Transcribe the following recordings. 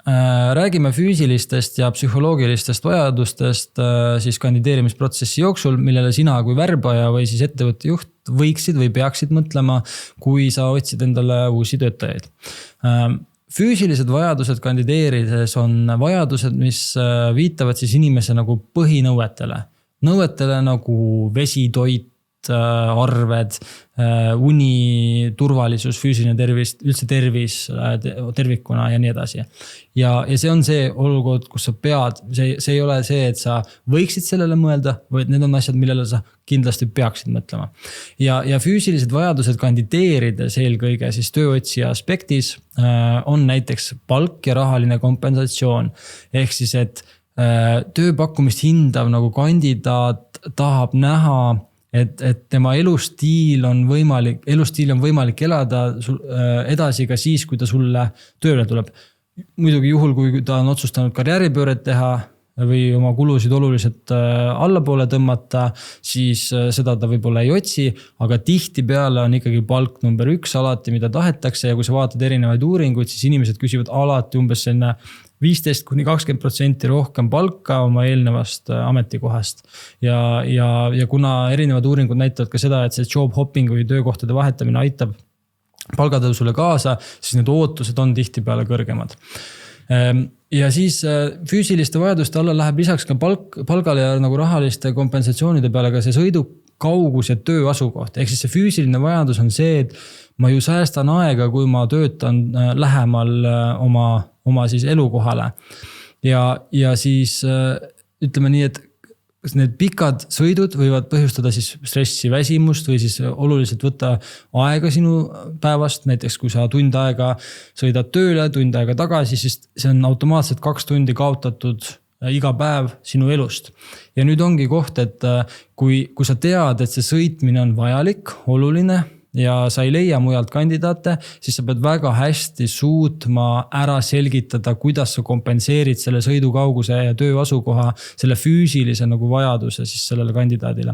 Räägime füüsilistest ja psühholoogilistest vajadustest siis kandideerimisprotsessi jooksul, millele sina kui värbaja või siis ettevõtte juht võiksid või peaksid mõtlema, kui sa otsid endale uusi töötajaid. Füüsilised vajadused kandideerides on vajadused, mis viitavad siis inimese nagu põhinõuetele. Nõuetele nagu vesi, toit, arved, uni, turvalisus, füüsiline tervis, üldse tervis tervikuna ja nii edasi. Ja see on see olukord, kus sa pead, see ei ole see, et sa võiksid sellele mõelda, vaid need on asjad, millele sa kindlasti peaksid mõtlema. Ja füüsilised vajadused kandideerides eelkõige siis tööotsija aspektis on näiteks palk ja rahaline kompensatsioon. Ehk siis, et tööpakkumist hindav nagu kandidaat tahab näha, et tema elustiil on võimalik elada edasi ka siis, kui ta sulle tööle tuleb. Muidugi juhul, kui ta on otsustanud karjääripööret teha või oma kulusid oluliselt allapoole tõmmata, siis seda ta võib-olla ei otsi, aga tihtipeale on ikkagi palk number 1 alati, mida tahetakse ja kui sa vaatad erinevaid uuringuid, siis inimesed küsivad alati umbes selline 15-20% rohkem palka oma eelnevast ametikohast. Ja kuna erinevad uuringud näitavad ka seda, et see job hopping või töökohtade vahetamine aitab palgatõusule kaasa, siis need ootused on tihtipeale kõrgemad. Ja siis füüsiliste vajaduste alla läheb lisaks ka palgale ja nagu rahaliste kompensatsioonide peale ka see sõidukaugus ja töö asukoht. Ehk siis see füüsiline vajadus on see, et ma ju säästan aega, kui ma töötan lähemal oma siis elukohale. Ja siis ütleme nii, et need pikad sõidud võivad põhjustada siis stressi, väsimust või siis oluliselt võtta aega sinu päevast. Näiteks kui sa tund aega sõidad tööle, tund aega tagasi, siis see on automaatselt 2 tundi kaotatud iga päev sinu elust. Ja nüüd ongi koht, et kui sa tead, et see sõitmine on vajalik, oluline ja sa ei leia mujalt kandidaate, siis sa pead väga hästi suutma ära selgitada, kuidas sa kompenseerid selle sõidukauguse ja töö asukoha, selle füüsilise nagu vajaduse siis sellele kandidaadile.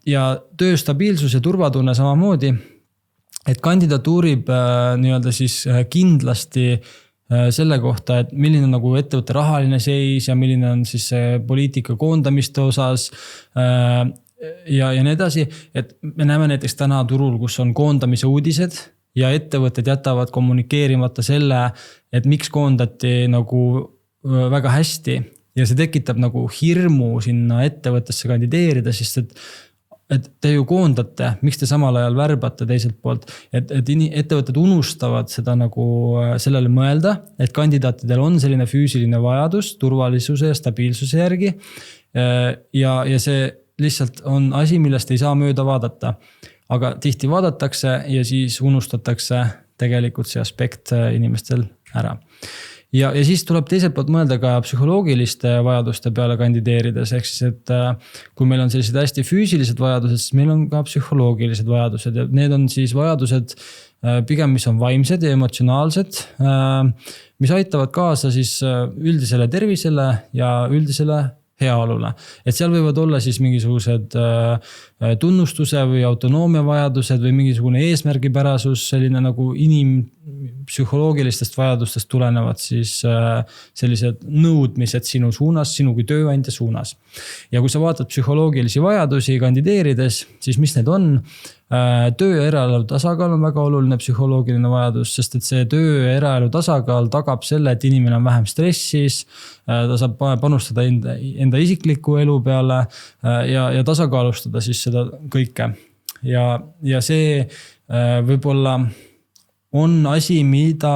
Ja töö stabiilsus ja turvatunne samamoodi, et kandidaat uurib nii-öelda siis kindlasti selle kohta, et milline on nagu ettevõtte rahaline seis ja milline on siis poliitika koondamiste osas ja nii edasi, et me näeme näiteks täna turul, kus on koondamise uudised ja ettevõtted jätavad kommunikeerimata selle, et miks koondati nagu väga hästi ja see tekitab nagu hirmu sinna ettevõttesse kandideerida, sest et te ju koondate, miks te samal ajal värbate teiselt poolt, et ettevõtted unustavad seda nagu sellele mõelda, et kandidaatidel on selline füüsiline vajadus turvalisuse ja stabiilsuse järgi ja see lihtsalt on asi, millest ei saa mööda vaadata. Aga tihti vaadatakse ja siis unustatakse tegelikult see aspekt inimestel ära. Ja siis tuleb teiselt poolt mõelda ka psühholoogiliste vajaduste peale kandideerides. Ehk siis, et kui meil on sellised hästi füüsilised vajadused, siis meil on ka psühholoogilised vajadused. Ja need on siis vajadused pigem, mis on vaimsed ja emotsionaalsed, mis aitavad kaasa siis üldisele tervisele ja üldisele heaolule. Et seal võivad olla siis mingisugused tunnustuse või autonoomia vajadused või mingisugune eesmärgipärasus, selline nagu psühholoogilistest vajadustest tulenevad siis sellised nõudmised sinu suunas, sinu kui tööandja suunas. Ja kui sa vaatad psühholoogilisi vajadusi kandideerides, siis mis need on? Töö ja eraelu tasakaal on väga oluline psühholoogiline vajadus, sest et see töö ja eraelu tasakaal tagab selle, et inimene on vähem stressis, ta saab panustada enda isikliku elu peale ja tasakaalustada siis seda kõike. Ja see võib-olla on asi, mida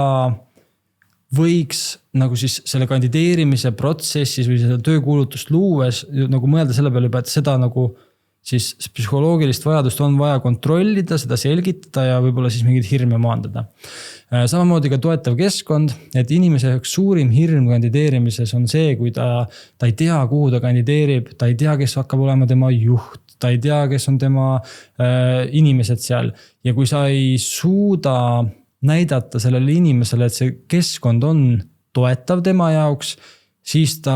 võiks nagu siis selle kandideerimise protsessis või seda töökuulutust luues nagu mõelda selle peale juba, et seda nagu siis psühholoogilist vajadust on vaja kontrollida, seda selgitada ja võib-olla siis mingid hirme maandada. Samamoodi ka toetav keskkond, et inimese üks suurim hirm kandideerimises on see, kui ta ei tea, kuhu ta kandideerib, ta ei tea, kes hakkab olema tema juht, ta ei tea, kes on tema inimesed seal. Ja kui sa ei suuda näidata sellele inimesele, et see keskkond on toetav tema jaoks, siis ta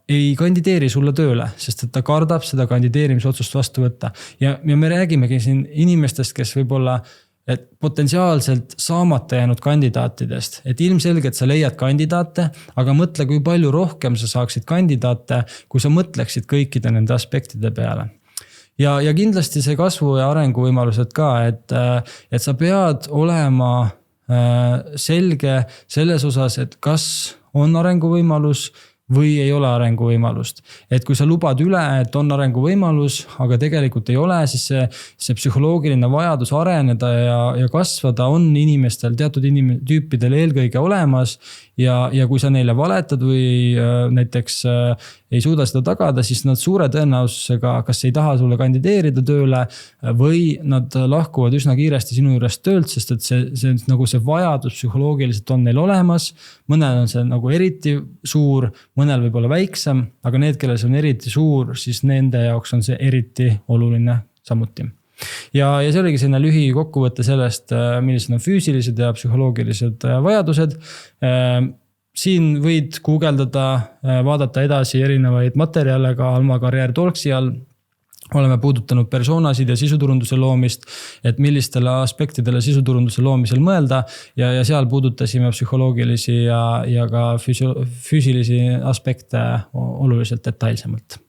ei kandideeri sulle tööle, sest et ta kardab seda kandideerimisotsust vastu võtta. Ja me räägimegi siin inimestest, kes võib-olla et potentsiaalselt saamata jäänud kandidaatidest, et ilmselgelt sa leiad kandidaate, aga mõtle, kui palju rohkem sa saaksid kandidaate, kui sa mõtleksid kõikide nende aspektide peale. Ja kindlasti see kasvu ja arenguvõimalused ka, et sa pead olema selge selles osas, et kas on arenguvõimalus või ei ole arenguvõimalust. Et kui sa lubad üle, et on arenguvõimalus, aga tegelikult ei ole, siis see psühholoogiline vajadus areneda ja kasvada on inimestel, teatud tüüpidel eelkõige olemas. Ja kui sa neile valetad või näiteks ei suuda seda tagada, siis nad suure tõenäosusega kas ei taha sulle kandideerida tööle või nad lahkuvad üsna kiiresti sinu juurest töölt, sest et see nagu see vajadus psühholoogiliselt on neil olemas. Mõnel on see nagu eriti suur, mõnel võib olla väiksem, aga need, kellel see on eriti suur, siis nende jaoks on see eriti oluline samuti. Ja see oligi selline lühi kokkuvõte sellest, millised on füüsilised ja psühholoogilised vajadused. Siin võid guugeldada, vaadata edasi erinevaid materjale ka Alma Karjäär Talksi all. Oleme puudutanud persoonasid ja sisuturunduse loomist, et millistele aspektidele sisuturunduse loomisel mõelda ja seal puudutasime psühholoogilisi ja ka füüsilisi aspekte oluliselt detailsemalt.